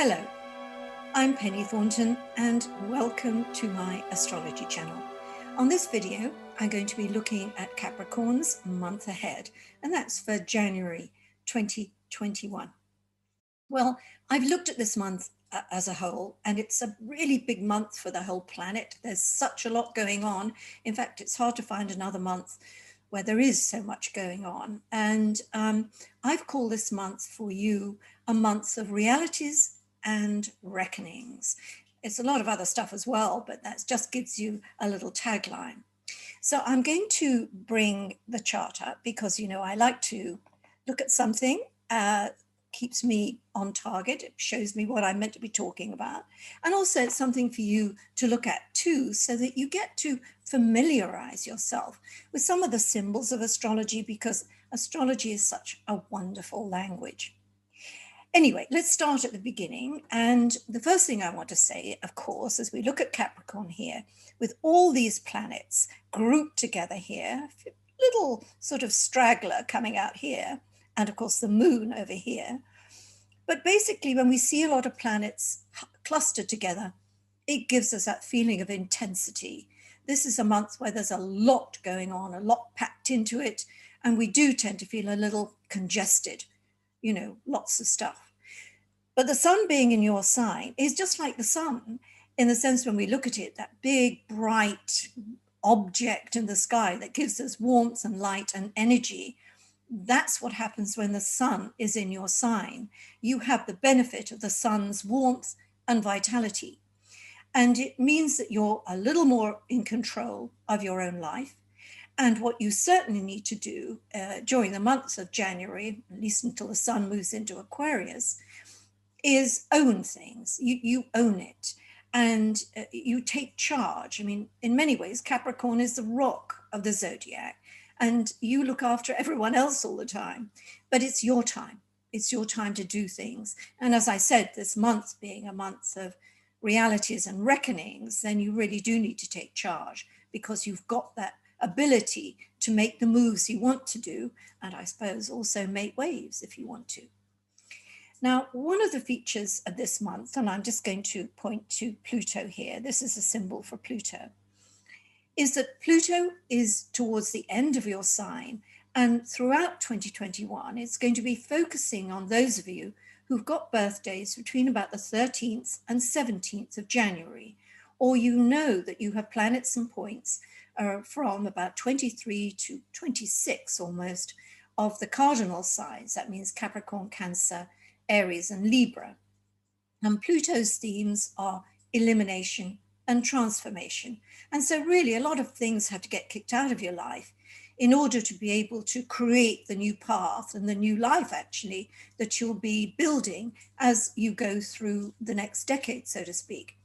Hello, I'm Penny Thornton and welcome to my astrology channel. On this video, I'm going to be looking at Capricorn's month ahead, and that's for January 2021. Well, I've looked at this month as a whole, and it's a really big month for the whole planet. There's such a lot going on. In fact, it's hard to find another month where there is so much going on. And I've called this month for you a month of realities and reckonings. It's a lot of other stuff as well, but that just gives you a little tagline. So I'm going to bring the chart up because, I like to look at something, keeps me on target. It shows me what I'm meant to be talking about. And also it's something for you to look at too, so that you get to familiarize yourself with some of the symbols of astrology, because astrology is such a wonderful language. Anyway, let's start at the beginning. And the first thing I want to say, of course, as we look at Capricorn here, with all these planets grouped together here, little sort of straggler coming out here, and of course the moon over here. But basically, when we see a lot of planets clustered together, it gives us that feeling of intensity. This is a month where there's a lot going on, a lot packed into it, and we do tend to feel a little congested. Lots of stuff. But the sun being in your sign is just like the sun, in the sense when we look at it, that big, bright object in the sky that gives us warmth and light and energy. That's what happens when the sun is in your sign. You have the benefit of the sun's warmth and vitality. And it means that you're a little more in control of your own life. And what you certainly need to do during the months of January, at least until the sun moves into Aquarius, is own things. You own it and you take charge. I mean, in many ways, Capricorn is the rock of the zodiac, and you look after everyone else all the time. But it's your time. It's your time to do things. And as I said, this month being a month of realities and reckonings, then you really do need to take charge, because you've got that ability to make the moves you want to do, and I suppose also make waves if you want to. Now, one of the features of this month, and I'm just going to point to Pluto here, this is a symbol for Pluto, is that Pluto is towards the end of your sign, and throughout 2021, it's going to be focusing on those of you who've got birthdays between about the 13th and 17th of January, or that you have planets and points from about 23 to 26 almost of the cardinal signs. That means Capricorn, Cancer, Aries, and Libra. And Pluto's themes are elimination and transformation. And so really a lot of things have to get kicked out of your life in order to be able to create the new path and the new life, actually, that you'll be building as you go through the next decade, so to speak.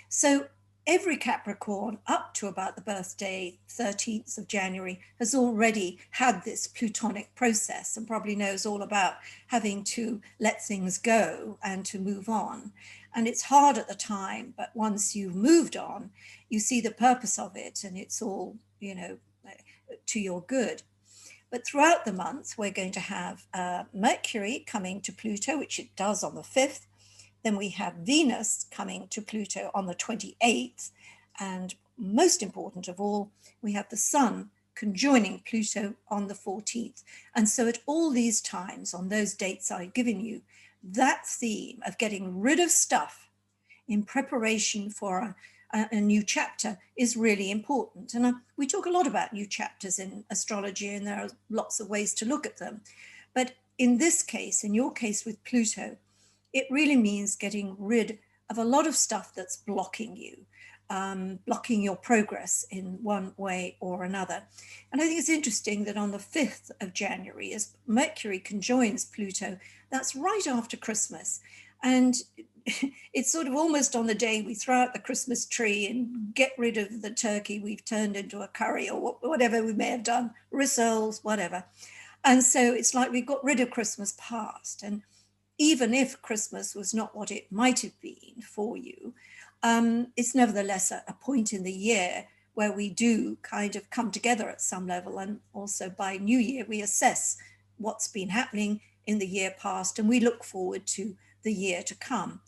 So every Capricorn up to about the birthday, 13th of January, has already had this Plutonic process and probably knows all about having to let things go and to move on. And it's hard at the time, but once you've moved on, you see the purpose of it, and it's all, to your good. But throughout the month, we're going to have Mercury coming to Pluto, which it does on the 5th. Then we have Venus coming to Pluto on the 28th. And most important of all, we have the Sun conjoining Pluto on the 14th. And so at all these times, on those dates I've given you, that theme of getting rid of stuff in preparation for a new chapter is really important. And we talk a lot about new chapters in astrology, and there are lots of ways to look at them. But in this case, in your case with Pluto, it really means getting rid of a lot of stuff that's blocking you, blocking your progress in one way or another. And I think it's interesting that on the 5th of January, as Mercury conjoins Pluto, that's right after Christmas. And it's sort of almost on the day we throw out the Christmas tree and get rid of the turkey we've turned into a curry or whatever we may have done, rissoles, whatever. And so it's like we've got rid of Christmas past. And even if Christmas was not what it might have been for you, it's nevertheless a point in the year where we do kind of come together at some level. And also by New Year, we assess what's been happening in the year past, and we look forward to the year to come.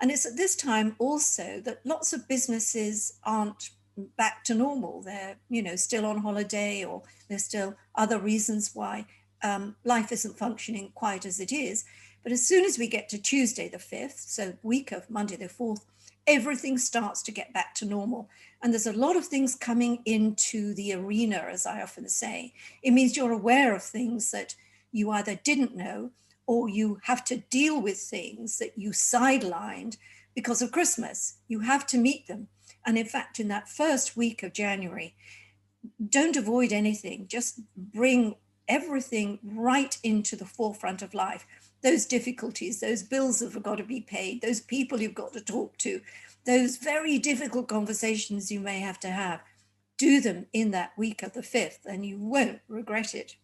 And it's at this time also that lots of businesses aren't back to normal. They're, still on holiday, or there's still other reasons why life isn't functioning quite as it is. But as soon as we get to Tuesday the 5th, so week of Monday the 4th, everything starts to get back to normal. And there's a lot of things coming into the arena, as I often say. It means you're aware of things that you either didn't know, or you have to deal with things that you sidelined because of Christmas. You have to meet them. And in fact, in that first week of January, don't avoid anything. Just bring everything right into the forefront of life. Those difficulties, those bills that have got to be paid, those people you've got to talk to, those very difficult conversations you may have to have, do them in that week of the 5th, and you won't regret it.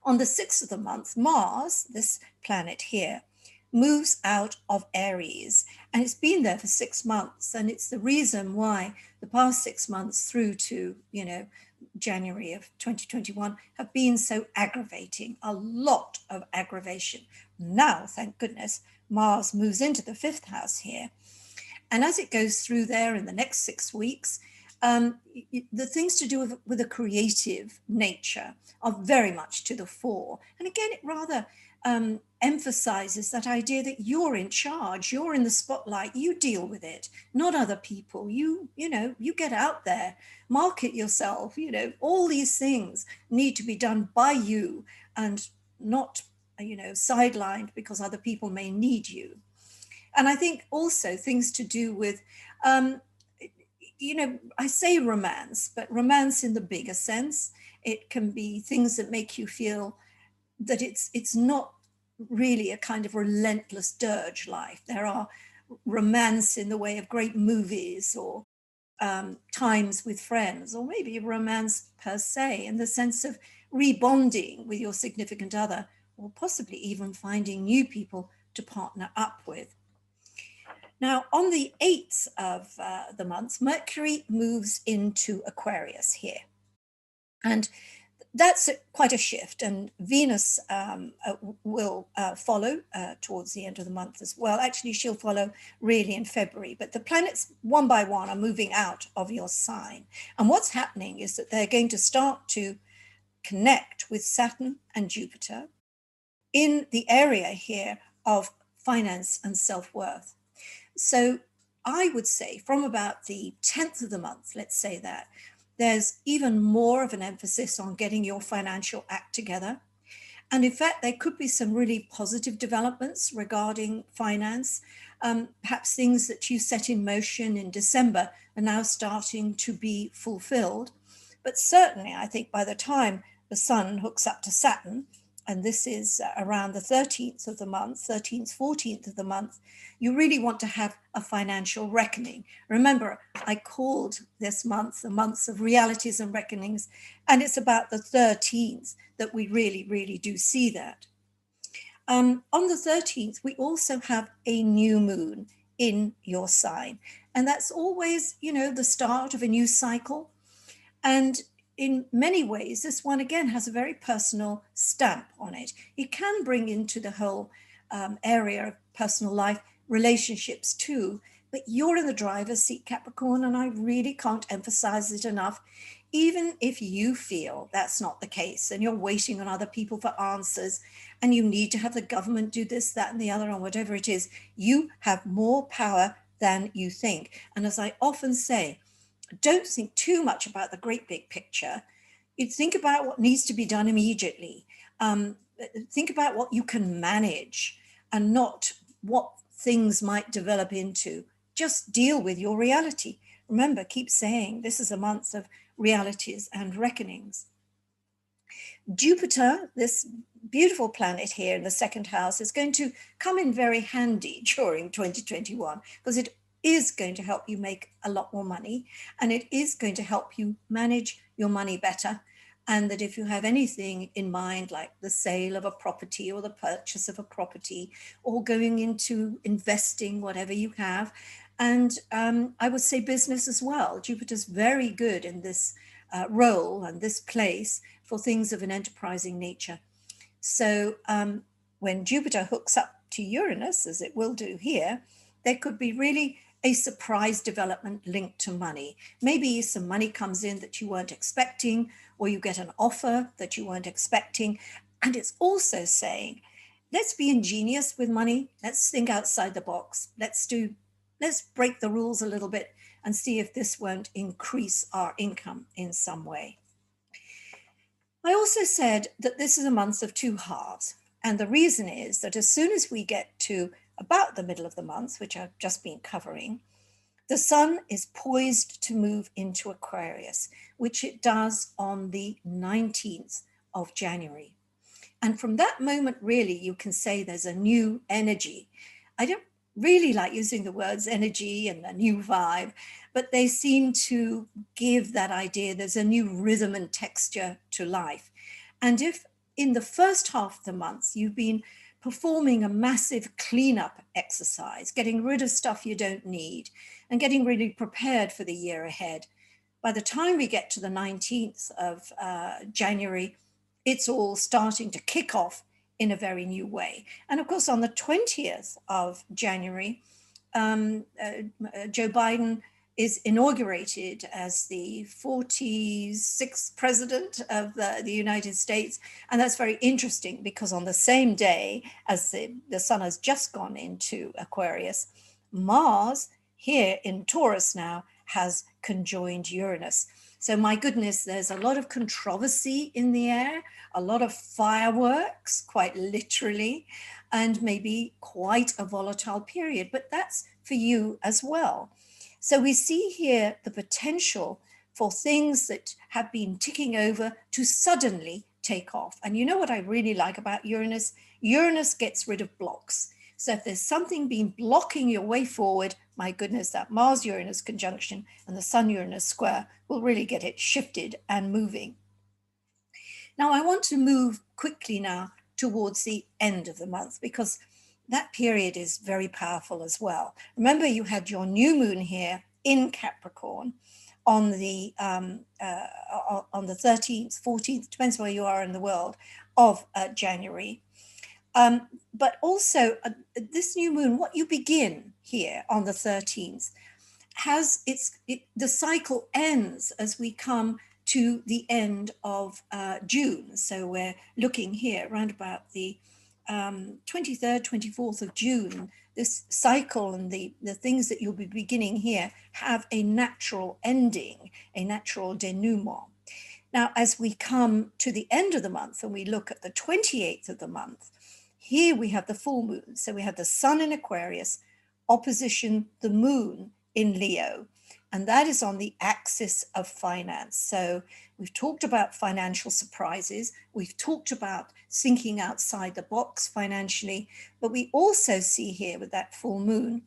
On the 6th of the month, Mars, this planet here, moves out of Aries, and it's been there for 6 months. And it's the reason why the past 6 months through to, January of 2021 have been so aggravating, a lot of aggravation. Now, thank goodness, Mars moves into the 5th house here. And as it goes through there in the next 6 weeks, the things to do with a creative nature are very much to the fore. And again, it rather emphasizes that idea that you're in charge, you're in the spotlight, you deal with it, not other people. You get out there, market yourself, all these things need to be done by you and not, sidelined because other people may need you. And I think also things to do with, I say romance, but romance in the bigger sense. It can be things that make you feel that it's not really a kind of relentless dirge life. There are romance in the way of great movies, or times with friends, or maybe romance per se in the sense of rebonding with your significant other, or possibly even finding new people to partner up with. Now, on the 8th of the month, Mercury moves into Aquarius here. And that's quite a shift. And Venus will follow towards the end of the month as well. Actually, she'll follow really in February. But the planets, one by one, are moving out of your sign. And what's happening is that they're going to start to connect with Saturn and Jupiter in the area here of finance and self-worth. So I would say from about the 10th of the month, let's say that, there's even more of an emphasis on getting your financial act together. And in fact, there could be some really positive developments regarding finance. Perhaps things that you set in motion in December are now starting to be fulfilled. But certainly, I think by the time the Sun hooks up to Saturn, and this is around the 13th of the month, 13th, 14th of the month, you really want to have a financial reckoning. Remember, I called this month the months of realities and reckonings, and it's about the 13th that we really, really do see that. On the 13th, we also have a new moon in your sign, and that's always, the start of a new cycle. And in many ways, this one again has a very personal stamp on it. It can bring into the whole area of personal life relationships too, but you're in the driver's seat, Capricorn, and I really can't emphasize it enough. Even if you feel that's not the case and you're waiting on other people for answers and you need to have the government do this, that, and the other, or whatever it is, you have more power than you think. And as I often say, don't think too much about the great big picture. You think about what needs to be done immediately. Think about what you can manage and not what things might develop into. Just deal with your reality. Remember, keep saying this is a month of realities and reckonings. Jupiter, this beautiful planet here in the 2nd house, is going to come in very handy during 2021 because it is going to help you make a lot more money, and it is going to help you manage your money better. And that if you have anything in mind, like the sale of a property or the purchase of a property or going into investing, whatever you have, and I would say business as well. Jupiter's very good in this role and this place for things of an enterprising nature. So when Jupiter hooks up to Uranus, as it will do here, there could be really a surprise development linked to money. Maybe some money comes in that you weren't expecting, or you get an offer that you weren't expecting. And it's also saying, let's be ingenious with money. Let's think outside the box. Let's break the rules a little bit and see if this won't increase our income in some way. I also said that this is a month of two halves. And the reason is that as soon as we get to about the middle of the month, which I've just been covering, the sun is poised to move into Aquarius, which it does on the 19th of January. And from that moment, really, you can say there's a new energy. I don't really like using the words energy and a new vibe, but they seem to give that idea there's a new rhythm and texture to life. And if in the first half of the month you've been performing a massive cleanup exercise, getting rid of stuff you don't need and getting really prepared for the year ahead, by the time we get to the 19th of January, it's all starting to kick off in a very new way. And of course, on the 20th of January, Joe Biden is inaugurated as the 46th president of the United States. And that's very interesting because on the same day as the sun has just gone into Aquarius, Mars here in Taurus now has conjoined Uranus. So my goodness, there's a lot of controversy in the air, a lot of fireworks, quite literally, and maybe quite a volatile period, but that's for you as well. So we see here the potential for things that have been ticking over to suddenly take off. And you know what I really like about Uranus? Uranus gets rid of blocks. So if there's something been blocking your way forward, my goodness, that Mars-Uranus conjunction and the Sun-Uranus square will really get it shifted and moving. Now, I want to move quickly now towards the end of the month because that period is very powerful as well. Remember, you had your new moon here in Capricorn on the 13th, 14th, depends where you are in the world, of January. But also this new moon, what you begin here on the 13th, the cycle ends as we come to the end of June. So we're looking here around about the 23rd, 24th of June. This cycle and the things that you'll be beginning here have a natural ending, a natural denouement. Now, as we come to the end of the month and we look at the 28th of the month, here we have the full moon. So we have the sun in Aquarius, opposition the moon in Leo. And that is on the axis of finance. So we've talked about financial surprises. We've talked about thinking outside the box financially. But we also see here with that full moon,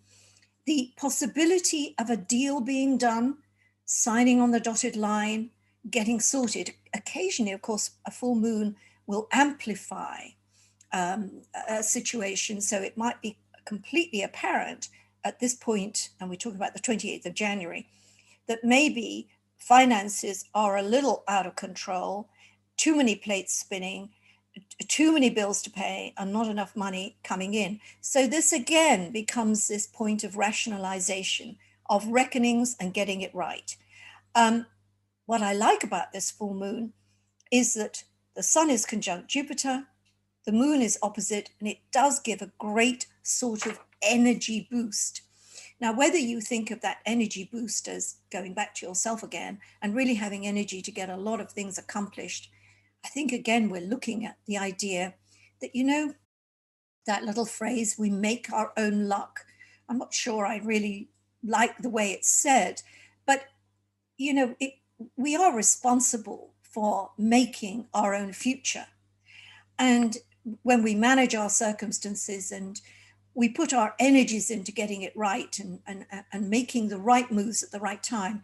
the possibility of a deal being done, signing on the dotted line, getting sorted. Occasionally, of course, a full moon will amplify a situation. So it might be completely apparent at this point, and we talk about the 28th of January, that maybe finances are a little out of control, too many plates spinning, too many bills to pay, and not enough money coming in. So this again becomes this point of rationalization, of reckonings and getting it right. What I like about this full moon is that the sun is conjunct Jupiter, the moon is opposite, and it does give a great sort of energy boost. Now, whether you think of that energy boost as going back to yourself again and really having energy to get a lot of things accomplished, I think, again, we're looking at the idea that, you know, that little phrase, we make our own luck. I'm not sure I really like the way it's said, but, you know, we are responsible for making our own future. And when we manage our circumstances and we put our energies into getting it right and making the right moves at the right time,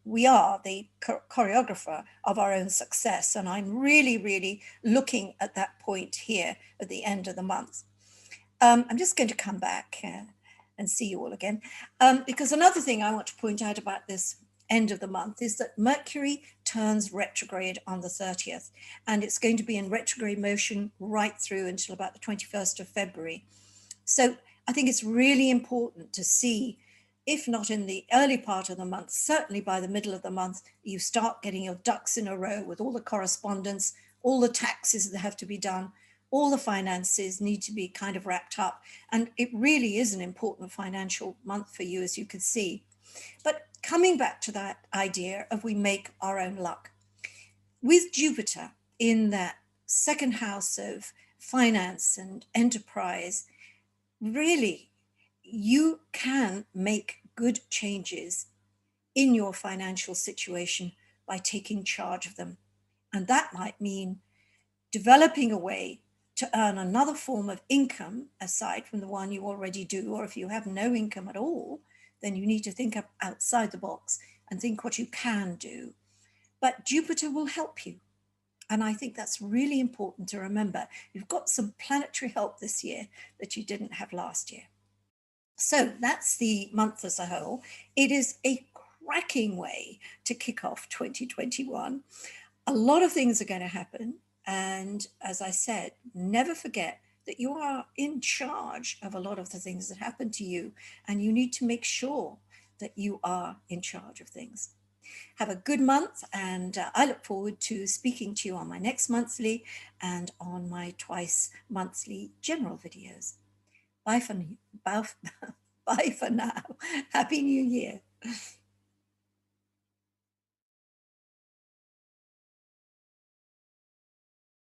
we are the choreographer of our own success. And I'm really, really looking at that point here at the end of the month. I'm just going to come back and see you all again. Because another thing I want to point out about this end of the month is that Mercury turns retrograde on the 30th, and it's going to be in retrograde motion right through until about the 21st of February. So I think it's really important to see, if not in the early part of the month, certainly by the middle of the month, you start getting your ducks in a row with all the correspondence, all the taxes that have to be done, all the finances need to be kind of wrapped up. And it really is an important financial month for you, as you can see. But coming back to that idea of we make our own luck, with Jupiter in that second house of finance and enterprise, really, you can make good changes in your financial situation by taking charge of them. And that might mean developing a way to earn another form of income aside from the one you already do. Or if you have no income at all, then you need to think up outside the box and think what you can do. But Jupiter will help you. And I think that's really important to remember. You've got some planetary help this year that you didn't have last year. So that's the month as a whole. It is a cracking way to kick off 2021. A lot of things are going to happen. And as I said, never forget that you are in charge of a lot of the things that happen to you. And you need to make sure that you are in charge of things. Have a good month, and I look forward to speaking to you on my next monthly and on my twice monthly general videos. Bye for, bye, bye for now. Happy New Year.